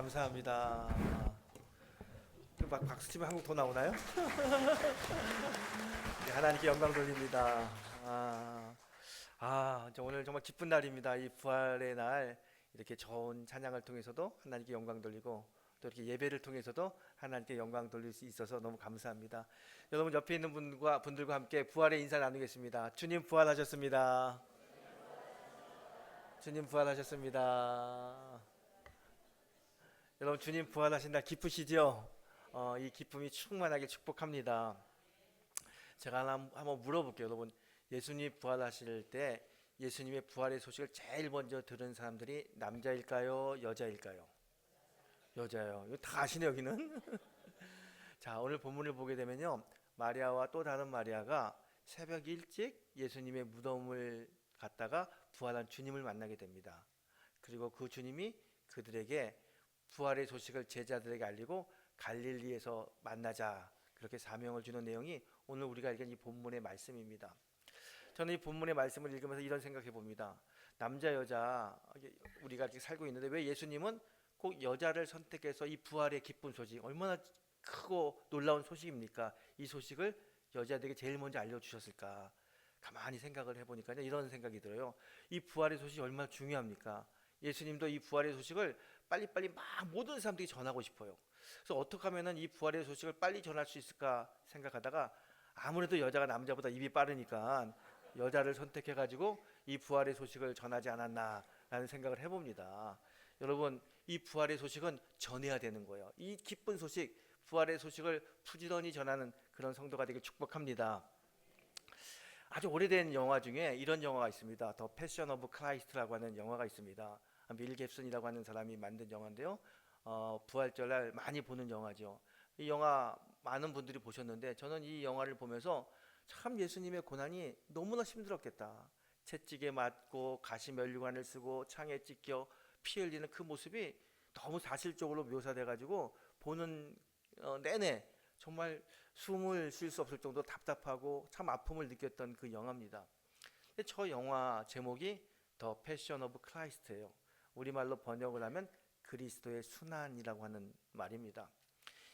감사합니다. 막 박수 치면 한국 더 나오나요? 네, 하나님께 영광 돌립니다. 오늘 정말 기쁜 날입니다. 이 부활의 날 이렇게 좋은 찬양을 통해서도 하나님께 영광 돌리고 또 이렇게 예배를 통해서도 하나님께 영광 돌릴 수 있어서 너무 감사합니다. 여러분 옆에 있는 분들과 함께 부활의 인사 나누겠습니다. 주님 부활하셨습니다. 주님 부활하셨습니다. 여러분 주님 부활하신 날 기쁘시죠? 이 기쁨이 충만하게 축복합니다. 제가 한번 물어볼게요. 여러분 예수님 부활하실 때 예수님의 부활의 소식을 제일 먼저 들은 사람들이 남자일까요? 여자일까요? 여자요. 이거 다 아시네 여기는. 자, 오늘 본문을 보게 되면요, 마리아와 또 다른 마리아가 새벽 일찍 예수님의 무덤을 갔다가 부활한 주님을 만나게 됩니다. 그리고 그 주님이 그들에게 부활의 소식을 제자들에게 알리고 갈릴리에서 만나자, 그렇게 사명을 주는 내용이 오늘 우리가 읽은 이 본문의 말씀입니다. 저는 이 본문의 말씀을 읽으면서 이런 생각해 봅니다. 남자 여자 우리가 이렇게 살고 있는데 왜 예수님은 꼭 여자를 선택해서 이 부활의 기쁜 소식, 얼마나 크고 놀라운 소식입니까? 이 소식을 여자들에게 제일 먼저 알려주셨을까? 가만히 생각을 해보니까 이런 생각이 들어요. 이 부활의 소식이 얼마나 중요합니까? 예수님도 이 부활의 소식을 빨리빨리 막 모든 사람들이 전하고 싶어요. 그래서 어떻게 하면 이 부활의 소식을 빨리 전할 수 있을까 생각하다가 아무래도 여자가 남자보다 입이 빠르니까 여자를 선택해가지고 이 부활의 소식을 전하지 않았나라는 생각을 해봅니다. 여러분 이 부활의 소식은 전해야 되는 거예요. 이 기쁜 소식, 부활의 소식을 부지런히 전하는 그런 성도가 되길 축복합니다. 아주 오래된 영화 중에 이런 영화가 있습니다. 더 패션 오브 크라이스트라고 하는 영화가 있습니다. 밀 깁슨이라고 하는 사람이 만든 영화인데요, 부활절날 많이 보는 영화죠. 이 영화 많은 분들이 보셨는데 저는 이 영화를 보면서 참 예수님의 고난이 너무나 힘들었겠다. 채찍에 맞고 가시 면류관을 쓰고 창에 찢겨 피 흘리는 그 모습이 너무 사실적으로 묘사돼 가지고 보는 내내 정말 숨을 쉴 수 없을 정도로 답답하고 참 아픔을 느꼈던 그 영화입니다. 근데 저 영화 제목이 더 패션 오브 크라이스트예요. 우리말로 번역을 하면 그리스도의 순환이라고 하는 말입니다.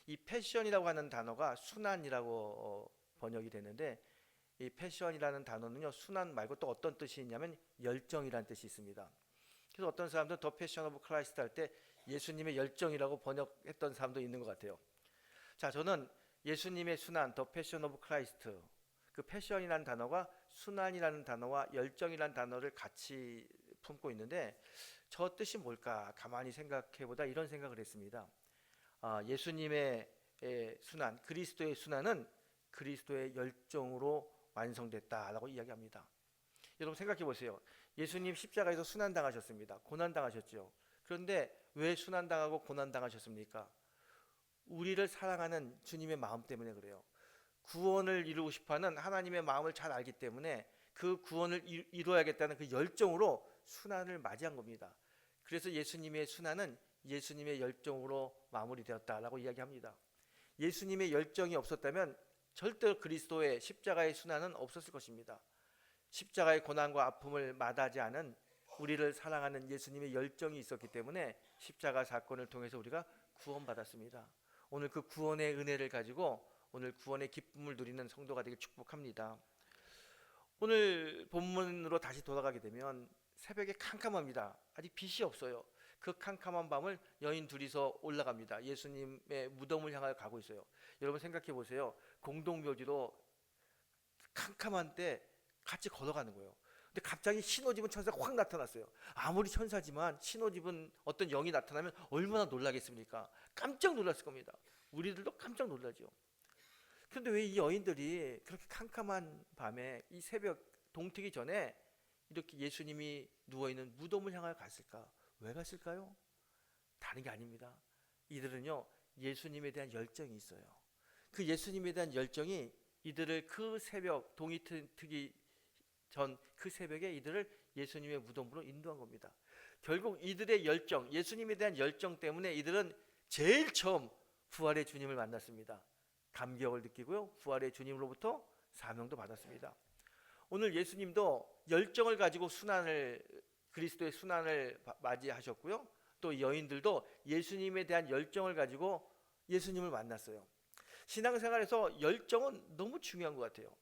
이 패션이라고 하는 단어가 순환이라고 번역이 되는데, 이 패션이라는 단어는요, 순환 말고 또 어떤 뜻이 있냐면 열정이라는 뜻이 있습니다. 그래서 어떤 사람들은 더 패션 오브 크라이스트 할 때 예수님의 열정이라고 번역했던 사람도 있는 것 같아요. 자, 저는 예수님의 순환, 더 패션 오브 크라이스트, 그 패션이라는 단어가 순환이라는 단어와 열정이라는 단어를 같이 품고 있는데 저 뜻이 뭘까 가만히 생각해보다 이런 생각을 했습니다. 예수님의 순환, 그리스도의 순환은 그리스도의 열정으로 완성됐다라고 이야기합니다. 여러분 생각해 보세요. 예수님 십자가에서 순환당하셨습니다. 고난당하셨죠. 그런데 왜 순환당하고 고난당하셨습니까? 우리를 사랑하는 주님의 마음 때문에 그래요. 구원을 이루고 싶어하는 하나님의 마음을 잘 알기 때문에 그 구원을 이루어야겠다는 그 열정으로 순환을 맞이한 겁니다. 그래서 예수님의 순환은 예수님의 열정으로 마무리되었다라고 이야기합니다. 예수님의 열정이 없었다면 절대로 그리스도의 십자가의 순환은 없었을 것입니다. 십자가의 고난과 아픔을 마다하지 않은 우리를 사랑하는 예수님의 열정이 있었기 때문에 십자가 사건을 통해서 우리가 구원받았습니다. 오늘 그 구원의 은혜를 가지고 오늘 구원의 기쁨을 누리는 성도가 되길 축복합니다. 오늘 본문으로 다시 돌아가게 되면 새벽에 캄캄합니다. 아직 빛이 없어요. 그 캄캄한 밤을 여인 둘이서 올라갑니다. 예수님의 무덤을 향하여 가고 있어요. 여러분 생각해 보세요. 공동묘지로 캄캄한 때 같이 걸어가는 거예요. 근데 갑자기 신호집은 천사가 확 나타났어요. 아무리 천사지만 신호집은 어떤 영이 나타나면 얼마나 놀라겠습니까? 깜짝 놀랐을 겁니다. 우리들도 깜짝 놀라죠. 그런데 왜 이 여인들이 그렇게 캄캄한 밤에 이 새벽 동트기 전에 이렇게 예수님이 누워있는 무덤을 향하여 갔을까? 왜 갔을까요? 다른 게 아닙니다. 이들은요, 예수님에 대한 열정이 있어요. 그 예수님에 대한 열정이 이들을 그 새벽 동이 트기 전 그 새벽에 이들을 예수님의 무덤으로 인도한 겁니다. 결국 이들의 열정, 예수님에 대한 열정 때문에 이들은 제일 처음 부활의 주님을 만났습니다. 감격을 느끼고요, 부활의 주님으로부터 사명도 받았습니다. 오늘 예수님도 열정을 가지고 그리스도의 순환을 맞이하셨고요, 또 여인들도 예수님에 대한 열정을 가지고 예수님을 만났어요. 신앙생활에서 열정은 너무 중요한 것 같아요.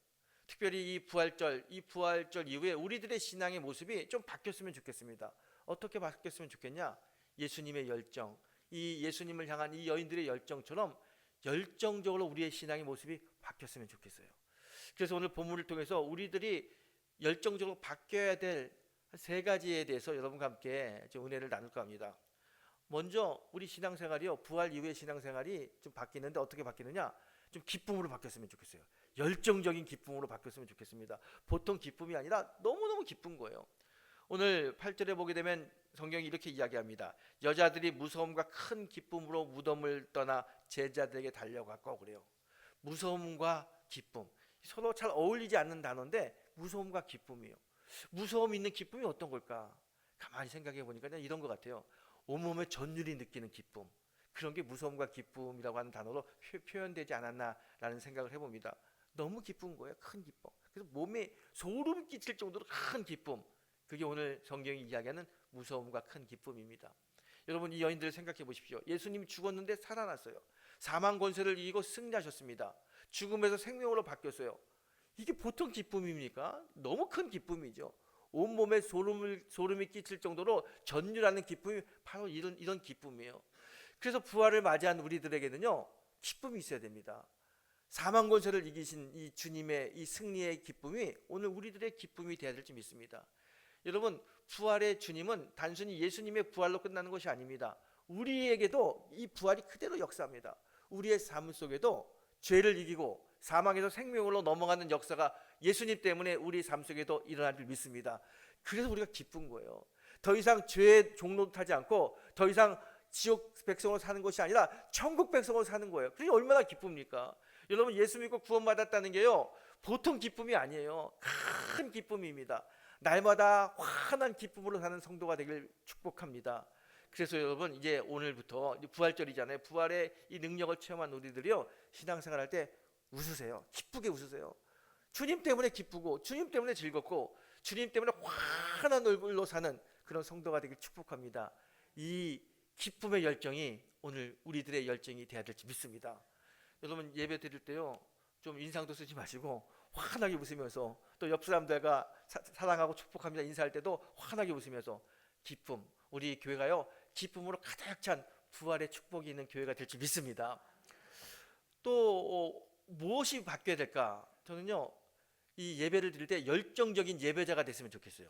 특별히 이 부활절 이후에 우리들의 신앙의 모습이 좀 바뀌었으면 좋겠습니다. 어떻게 바뀌었으면 좋겠냐? 예수님의 열정, 이 예수님을 향한 이 여인들의 열정처럼 열정적으로 우리의 신앙의 모습이 바뀌었으면 좋겠어요. 그래서 오늘 본문을 통해서 우리들이 열정적으로 바뀌어야 될 세 가지에 대해서 여러분과 함께 좀 은혜를 나눌까 합니다. 먼저 우리 신앙생활이요, 부활 이후의 신앙생활이 좀 바뀌는데 어떻게 바뀌느냐? 좀 기쁨으로 바뀌었으면 좋겠어요. 열정적인 기쁨으로 바뀌었으면 좋겠습니다. 보통 기쁨이 아니라 너무너무 기쁜 거예요. 오늘 8절에 보게 되면 성경이 이렇게 이야기합니다. 여자들이 무서움과 큰 기쁨으로 무덤을 떠나 제자들에게 달려갔고, 그래요. 무서움과 기쁨, 서로 잘 어울리지 않는 단어인데 무서움과 기쁨이에요. 무서움 있는 기쁨이 어떤 걸까? 가만히 생각해 보니까 이런 것 같아요. 온몸에 전율이 느끼는 기쁨, 그런 게 무서움과 기쁨이라고 하는 단어로 표현되지 않았나라는 생각을 해봅니다. 너무 기쁜 거예요. 큰 기쁨. 그래서 몸에 소름 끼칠 정도로 큰 기쁨, 그게 오늘 성경이 이야기하는 무서움과 큰 기쁨입니다. 여러분, 이 여인들을 생각해 보십시오. 예수님이 죽었는데 살아났어요. 사망 권세를 이기고 승리하셨습니다. 죽음에서 생명으로 바뀌었어요. 이게 보통 기쁨입니까? 너무 큰 기쁨이죠. 온몸에 소름이 끼칠 정도로 전율하는 기쁨이 바로 이런 기쁨이에요. 그래서 부활을 맞이한 우리들에게는요, 기쁨이 있어야 됩니다. 사망 권세를 이기신 이 주님의 이 승리의 기쁨이 오늘 우리들의 기쁨이 되어야 될지 믿습니다. 여러분, 부활의 주님은 단순히 예수님의 부활로 끝나는 것이 아닙니다. 우리에게도 이 부활이 그대로 역사합니다. 우리의 삶 속에도 죄를 이기고 사망에서 생명으로 넘어가는 역사가 예수님 때문에 우리 삶 속에도 일어날 줄 믿습니다. 그래서 우리가 기쁜 거예요. 더 이상 죄의 종로 타지 않고 더 이상 지옥 백성으로 사는 것이 아니라 천국 백성으로 사는 거예요. 그게 얼마나 기쁩니까? 여러분, 예수 믿고 구원받았다는 게요, 보통 기쁨이 아니에요. 큰 기쁨입니다. 날마다 환한 기쁨으로 사는 성도가 되길 축복합니다. 그래서 여러분, 이제 오늘부터 부활절이잖아요. 부활의 이 능력을 체험한 우리들이요, 신앙생활할 때 웃으세요. 기쁘게 웃으세요. 주님 때문에 기쁘고 주님 때문에 즐겁고 주님 때문에 환한 얼굴로 사는 그런 성도가 되길 축복합니다. 이 기쁨의 열정이 오늘 우리들의 열정이 되어야 될지 믿습니다. 여러분, 예배 드릴 때요, 좀 인상도 쓰지 마시고 환하게 웃으면서, 또 옆 사람들과 사랑하고 축복합니다 인사할 때도 환하게 웃으면서, 기쁨, 우리 교회가요 기쁨으로 가득 찬 부활의 축복이 있는 교회가 될지 믿습니다. 또 무엇이 바뀌어야 될까? 저는요, 이 예배를 드릴 때 열정적인 예배자가 됐으면 좋겠어요.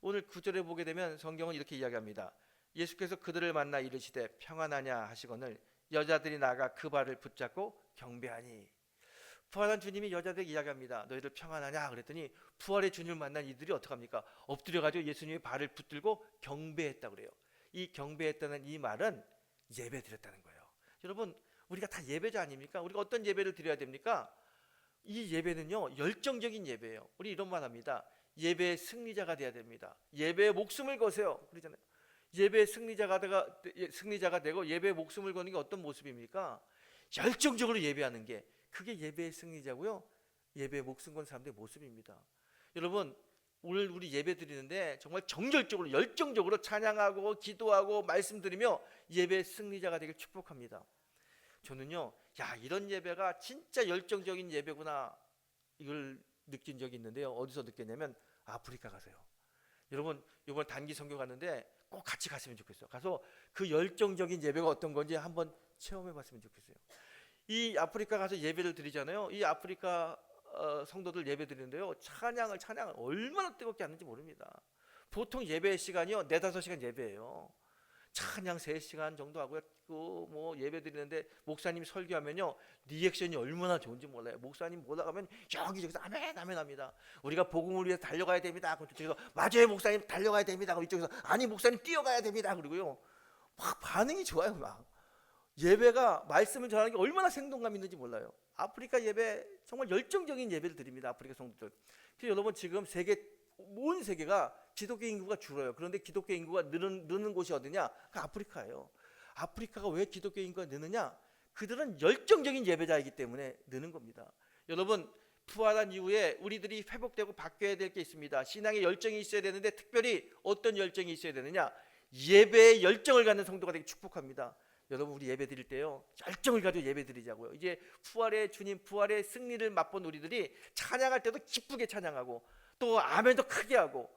오늘 9절에 보게 되면 성경은 이렇게 이야기합니다. 예수께서 그들을 만나 이르시되 평안하냐 하시거늘 여자들이 나가 그 발을 붙잡고 경배하니. 부활한 주님이 여자들에게 이야기합니다. 너희들 평안하냐 그랬더니 부활의 주님을 만난 이들이 어떡합니까? 엎드려가지고 예수님의 발을 붙들고 경배했다고 그래요. 이 경배했다는 이 말은 예배 드렸다는 거예요. 여러분, 우리가 다 예배자 아닙니까? 우리가 어떤 예배를 드려야 됩니까? 이 예배는요, 열정적인 예배예요. 우리 이런 말 합니다. 예배의 승리자가 돼야 됩니다. 예배에 목숨을 거세요, 그러잖아요. 예배의 승리자가 되고 예배에 목숨을 거는 게 어떤 모습입니까? 열정적으로 예배하는 게, 그게 예배의 승리자고요, 예배에 목숨 건 사람들의 모습입니다. 여러분, 오늘 우리 예배 드리는데 정말 정열적으로 열정적으로 찬양하고 기도하고 말씀드리며 예배의 승리자가 되길 축복합니다. 저는요, 이런 예배가 진짜 열정적인 예배구나, 이걸 느낀 적이 있는데요. 어디서 느꼈냐면 아프리카 가서요. 여러분, 이번 단기 선교 갔는데 꼭 같이 갔으면 좋겠어요. 가서 그 열정적인 예배가 어떤 건지 한번 체험해 봤으면 좋겠어요. 이 아프리카 가서 예배를 드리잖아요. 이 아프리카 성도들 예배 드리는데요, 찬양을 얼마나 뜨겁게 하는지 모릅니다. 보통 예배 시간이요 4-5시간 예배예요. 찬양 3시간 정도 하고요. 뭐 예배 드리는데 목사님이 설교하면요, 리액션이 얼마나 좋은지 몰라요. 목사님 올라가면 여기저기서 아멘 아멘 합니다. 우리가 복음을 위해서 달려가야 됩니다. 그럼 저쪽에서 맞아요 목사님 달려가야 됩니다. 그럼 이쪽에서 아니 목사님 뛰어가야 됩니다. 그리고요, 막 반응이 좋아요. 막 예배가 말씀을 전하는 게 얼마나 생동감 있는지 몰라요. 아프리카 예배 정말 열정적인 예배를 드립니다. 아프리카 성도들. 그래서 여러분, 지금 온 세계가 기독교 인구가 줄어요. 그런데 기독교 인구가 느는 곳이 어디냐? 그 아프리카예요. 아프리카가 왜 기독교 인구가 느느냐? 그들은 열정적인 예배자이기 때문에 느는 겁니다. 여러분, 부활한 이후에 우리들이 회복되고 바뀌어야 될 게 있습니다. 신앙의 열정이 있어야 되는데 특별히 어떤 열정이 있어야 되느냐? 예배에 열정을 갖는 성도가 되기 축복합니다. 여러분, 우리 예배 드릴 때요, 열정을 가지고 예배 드리자고요. 이제 부활의 주님, 부활의 승리를 맛본 우리들이 찬양할 때도 기쁘게 찬양하고, 또 아멘도 크게 하고,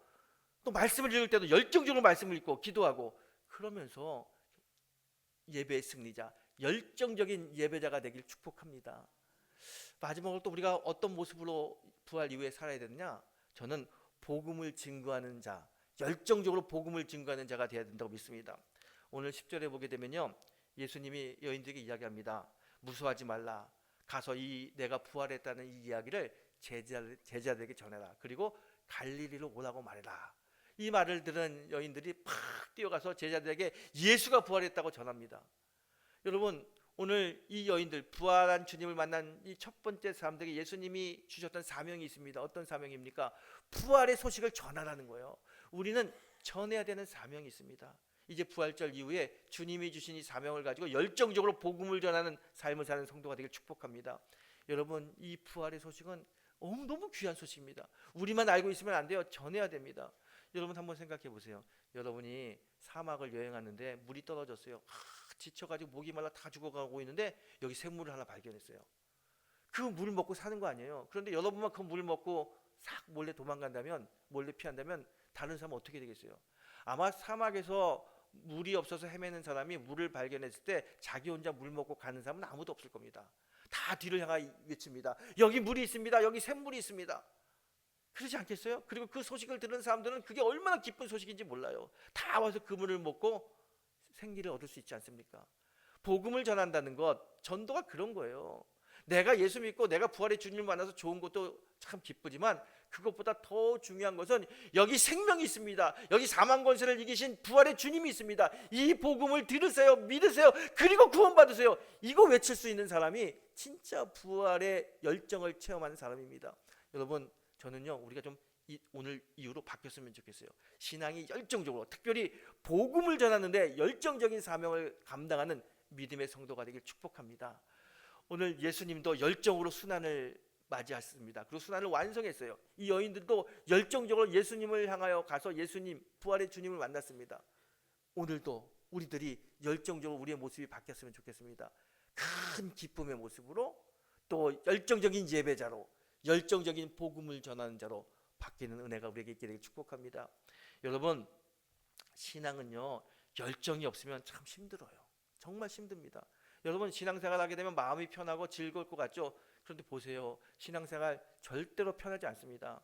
또 말씀을 읽을 때도 열정적으로 말씀을 읽고 기도하고, 그러면서 예배의 승리자, 열정적인 예배자가 되길 축복합니다. 마지막으로 또 우리가 어떤 모습으로 부활 이후에 살아야 되느냐? 저는 복음을 증거하는 자, 열정적으로 복음을 증거하는 자가 되어야 된다고 믿습니다. 오늘 10절에 보게 되면요, 예수님이 여인들에게 이야기합니다. 무서워하지 말라. 가서 내가 부활했다는 이 이야기를 제자들에게 전해라. 그리고 갈릴리로 오라고 말해라. 이 말을 들은 여인들이 팍 뛰어가서 제자들에게 예수가 부활했다고 전합니다. 여러분, 오늘 이 여인들, 부활한 주님을 만난 이 첫 번째 사람들에게 예수님이 주셨던 사명이 있습니다. 어떤 사명입니까? 부활의 소식을 전하라는 거예요. 우리는 전해야 되는 사명이 있습니다. 이제 부활절 이후에 주님이 주신 이 사명을 가지고 열정적으로 복음을 전하는 삶을 사는 성도가 되길 축복합니다. 여러분, 이 부활의 소식은 너무 귀한 소식입니다. 우리만 알고 있으면 안 돼요. 전해야 됩니다. 여러분, 한번 생각해 보세요. 여러분이 사막을 여행하는데 물이 떨어졌어요. 지쳐가지고 목이 말라 다 죽어가고 있는데 여기 샘물을 하나 발견했어요. 그 물을 먹고 사는 거 아니에요. 그런데 여러분만 그 물을 먹고 싹 몰래 도망간다면, 몰래 피한다면 다른 사람은 어떻게 되겠어요? 아마 사막에서 물이 없어서 헤매는 사람이 물을 발견했을 때 자기 혼자 물 먹고 가는 사람은 아무도 없을 겁니다. 다 뒤를 향하여 외칩니다. 여기 물이 있습니다. 여기 샘물이 있습니다. 그러지 않겠어요? 그리고 그 소식을 들은 사람들은 그게 얼마나 기쁜 소식인지 몰라요. 다 와서 그 물을 먹고 생기를 얻을 수 있지 않습니까? 복음을 전한다는 것, 전도가 그런 거예요. 내가 예수 믿고 내가 부활의 주님을 만나서 좋은 것도 참 기쁘지만, 그것보다 더 중요한 것은 여기 생명이 있습니다. 여기 사망 권세를 이기신 부활의 주님이 있습니다. 이 복음을 들으세요, 믿으세요, 그리고 구원받으세요. 이거 외칠 수 있는 사람이 진짜 부활의 열정을 체험하는 사람입니다. 여러분, 저는요, 우리가 좀 오늘 이후로 바뀌었으면 좋겠어요. 신앙이 열정적으로, 특별히 복음을 전하는데 열정적인 사명을 감당하는 믿음의 성도가 되길 축복합니다. 오늘 예수님도 열정으로 순환을 맞이했습니다. 그리고 순환을 완성했어요. 이 여인들도 열정적으로 예수님을 향하여 가서 예수님, 부활의 주님을 만났습니다. 오늘도 우리들이 열정적으로 우리의 모습이 바뀌었으면 좋겠습니다. 큰 기쁨의 모습으로, 또 열정적인 예배자로, 열정적인 복음을 전하는 자로 바뀌는 은혜가 우리에게 있게 되길 축복합니다. 여러분, 신앙은요, 열정이 없으면 참 힘들어요. 정말 힘듭니다. 여러분, 신앙생활 하게 되면 마음이 편하고 즐거울 것 같죠? 그런데 보세요, 신앙생활 절대로 편하지 않습니다.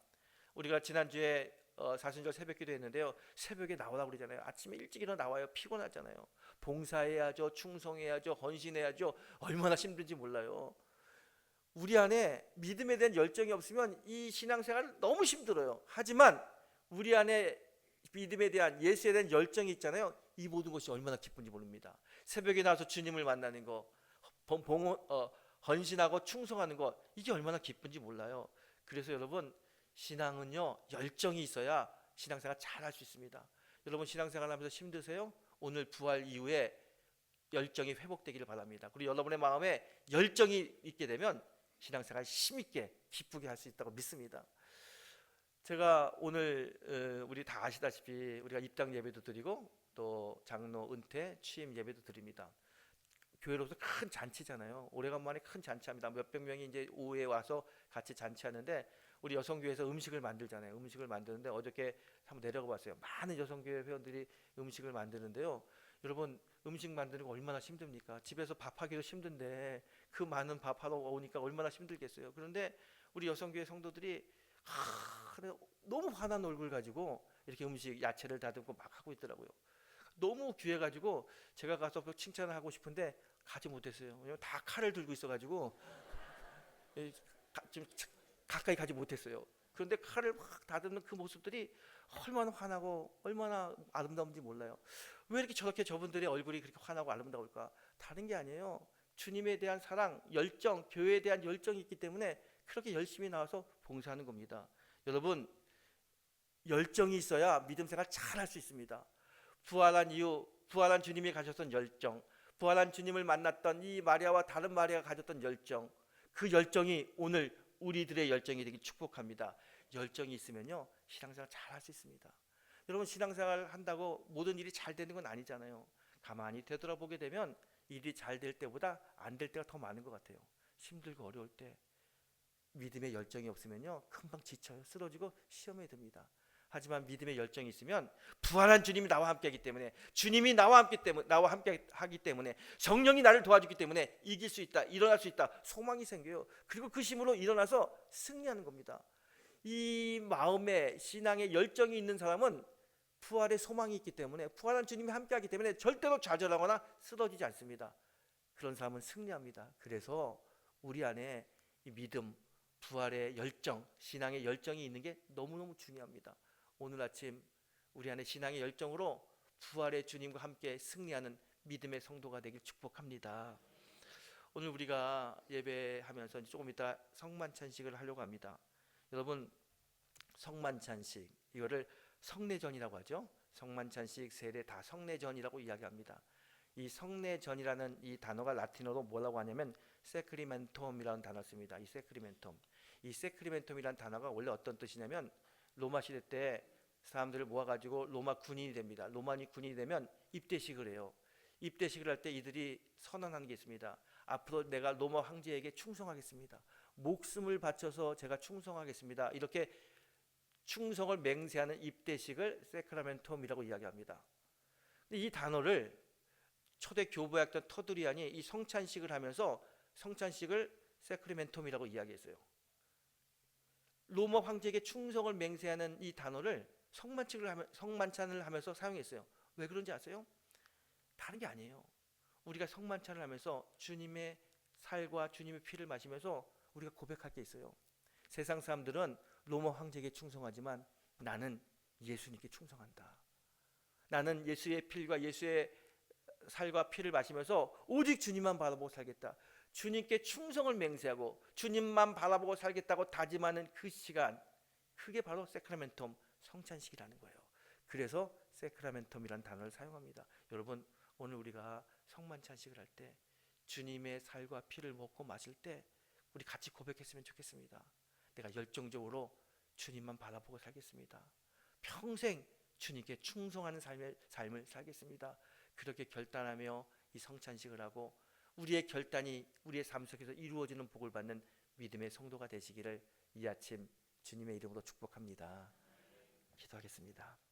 우리가 지난주에 사순절 새벽기도 했는데요, 새벽에 나오라고 그러잖아요. 아침에 일찍 일어나 나와요. 피곤하잖아요. 봉사해야죠, 충성해야죠, 헌신해야죠. 얼마나 힘든지 몰라요. 우리 안에 믿음에 대한 열정이 없으면 이 신앙생활 너무 힘들어요. 하지만 우리 안에 믿음에 대한, 예수에 대한 열정이 있잖아요. 이 모든 것이 얼마나 기쁜지 모릅니다. 새벽에 나와서 주님을 만나는 거, 헌신하고 충성하는 거, 이게 얼마나 기쁜지 몰라요. 그래서 여러분, 신앙은요, 열정이 있어야 신앙생활 잘 할 수 있습니다. 여러분, 신앙생활 하면서 힘드세요? 오늘 부활 이후에 열정이 회복되기를 바랍니다. 그리고 여러분의 마음에 열정이 있게 되면 신앙생활 힘있게 기쁘게 할 수 있다고 믿습니다. 제가 오늘 우리 다 아시다시피 우리가 입당 예배도 드리고 또 장로 은퇴 취임 예배도 드립니다. 교회로서 큰 잔치잖아요. 오래간만에 큰 잔치합니다. 몇백 명이 이제 오후에 와서 같이 잔치하는데, 우리 여성교회에서 음식을 만들잖아요. 음식을 만드는데 어저께 한번 내려가 봤어요. 많은 여성교회 회원들이 음식을 만드는데요. 여러분, 음식 만드는 거 얼마나 힘듭니까? 집에서 밥하기도 힘든데 그 많은 밥하러 오니까 얼마나 힘들겠어요. 그런데 우리 여성교회 성도들이 너무 화난 얼굴 가지고 이렇게 음식, 야채를 다듬고 막 하고 있더라고요. 너무 귀해가지고 제가 가서 칭찬을 하고 싶은데 가지 못했어요. 왜냐면 다 칼을 들고 있어가지고 지금 가까이 가지 못했어요. 그런데 칼을 막 다듬는 그 모습들이 얼마나 환하고 얼마나 아름다운지 몰라요. 왜 이렇게 저렇게 저분들의 얼굴이 그렇게 환하고 아름다울까? 다른 게 아니에요. 주님에 대한 사랑, 열정, 교회에 대한 열정이 있기 때문에 그렇게 열심히 나와서 봉사하는 겁니다. 여러분, 열정이 있어야 믿음 생활 잘 할 수 있습니다. 부활한 이후, 부활한 주님이 가졌던 열정, 부활한 주님을 만났던 이 마리아와 다른 마리아가 가졌던 열정, 그 열정이 오늘 우리들의 열정이 되길 축복합니다. 열정이 있으면요, 신앙생활 잘 할 수 있습니다. 여러분 신앙생활 한다고 모든 일이 잘 되는 건 아니잖아요. 가만히 되돌아보게 되면 일이 잘 될 때보다 안 될 때가 더 많은 것 같아요. 힘들고 어려울 때 믿음의 열정이 없으면요 금방 지쳐요. 쓰러지고 시험에 듭니다. 하지만 믿음의 열정이 있으면 부활한 주님이 나와 함께하기 때문에, 주님이 나와 함께 하기 때문에, 성령이 나를 도와주기 때문에 이길 수 있다, 일어날 수 있다, 소망이 생겨요. 그리고 그 힘으로 일어나서 승리하는 겁니다. 이 마음에 신앙의 열정이 있는 사람은 부활의 소망이 있기 때문에, 부활한 주님이 함께하기 때문에 절대로 좌절하거나 쓰러지지 않습니다. 그런 사람은 승리합니다. 그래서 우리 안에 이 믿음, 부활의 열정, 신앙의 열정이 있는 게 너무너무 중요합니다. 오늘 아침 우리 안에 신앙의 열정으로 부활의 주님과 함께 승리하는 믿음의 성도가 되길 축복합니다. 오늘 우리가 예배하면서 조금 이따 성만찬식을 하려고 합니다. 여러분, 성만찬식, 이거를 성례전이라고 하죠. 성만찬식, 세례 다 성례전이라고 이야기합니다. 이 성례전이라는 이 단어가 라틴어로 뭐라고 하냐면 세크리멘톰이라는 단어를 씁니다. 이 세크리멘톰이라는 단어가 원래 어떤 뜻이냐면, 로마 시대 때 사람들을 모아가지고 로마 군인이 됩니다. 로마 군인이 되면 입대식을 해요. 입대식을 할 때 이들이 선언하는 게 있습니다. 앞으로 내가 로마 황제에게 충성하겠습니다. 목숨을 바쳐서 제가 충성하겠습니다. 이렇게 충성을 맹세하는 입대식을 세크라멘톰이라고 이야기합니다. 근데 이 단어를 초대 교부였던 터두리안이 이 성찬식을 하면서 성찬식을 세크리멘톰이라고 이야기했어요. 로마 황제에게 충성을 맹세하는 이 단어를 성만찬을 하면서 사용했어요. 왜 그런지 아세요? 다른 게 아니에요. 우리가 성만찬을 하면서 주님의 살과 주님의 피를 마시면서 우리가 고백할 게 있어요. 세상 사람들은 로마 황제에게 충성하지만 나는 예수님께 충성한다. 나는 예수의 피와 예수의 살과 피를 마시면서 오직 주님만 바라보고 살겠다. 주님께 충성을 맹세하고 주님만 바라보고 살겠다고 다짐하는 그 시간, 그게 바로 세크라멘톰, 성찬식이라는 거예요. 그래서 세크라멘톰이라는 단어를 사용합니다. 여러분, 오늘 우리가 성만찬식을 할 때 주님의 살과 피를 먹고 마실 때 우리 같이 고백했으면 좋겠습니다. 내가 열정적으로 주님만 바라보고 살겠습니다. 평생 주님께 충성하는 삶을 살겠습니다. 그렇게 결단하며 이 성찬식을 하고 우리의 결단이 우리의 삶 속에서 이루어지는 복을 받는 믿음의 성도가 되시기를 이 아침 주님의 이름으로 축복합니다. 기도하겠습니다.